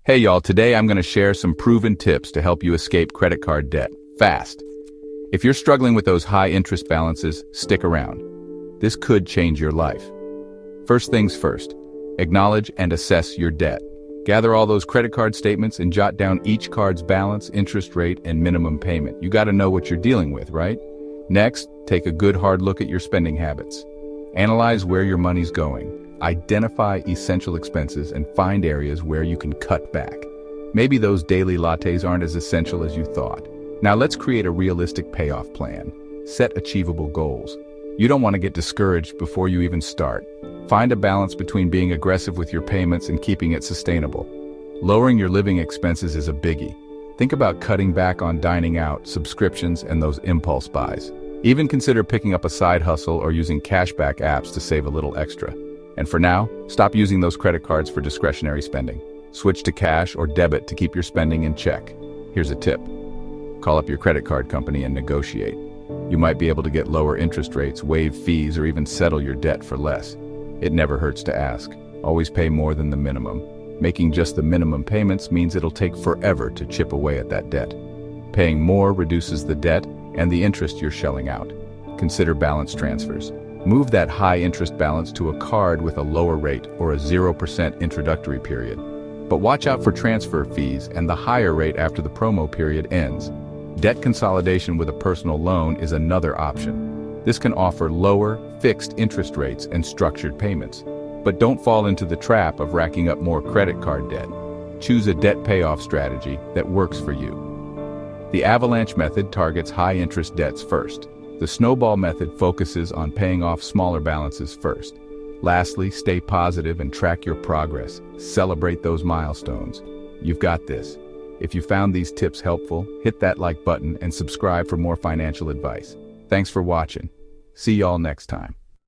Hey y'all, today I'm going to share some proven tips to help you escape credit card debt fast. If you're struggling with those high interest balances, stick around. This could change your life. First things first, acknowledge and assess your debt. Gather all those credit card statements and jot down each card's balance, interest rate, and minimum payment. You got to know what you're dealing with, right? Next, take a good hard look at your spending habits. Analyze where your money's going. Identify essential expenses and find areas where you can cut back. Maybe those daily lattes aren't as essential as you thought. Now let's create a realistic payoff plan. Set achievable goals. You don't want to get discouraged before you even start. Find a balance between being aggressive with your payments and keeping it sustainable. Lowering your living expenses is a biggie. Think about cutting back on dining out, subscriptions, and those impulse buys. Even consider picking up a side hustle or using cashback apps to save a little extra. And for now, stop using those credit cards for discretionary spending. Switch to cash or debit to keep your spending in check. Here's a tip. Call up your credit card company and negotiate. You might be able to get lower interest rates, waive fees, or even settle your debt for less. It never hurts to ask. Always pay more than the minimum. Making just the minimum payments means it'll take forever to chip away at that debt. Paying more reduces the debt and the interest you're shelling out. Consider balance transfers. Move that high interest balance to a card with a lower rate or a 0% introductory period. But watch out for transfer fees and the higher rate after the promo period ends. Debt consolidation with a personal loan is another option. This can offer lower, fixed interest rates and structured payments. But don't fall into the trap of racking up more credit card debt. Choose a debt payoff strategy that works for you. The avalanche method targets high interest debts first. The snowball method focuses on paying off smaller balances first. Lastly, stay positive and track your progress. Celebrate those milestones. You've got this. If you found these tips helpful, hit that like button and subscribe for more financial advice. Thanks for watching. See y'all next time.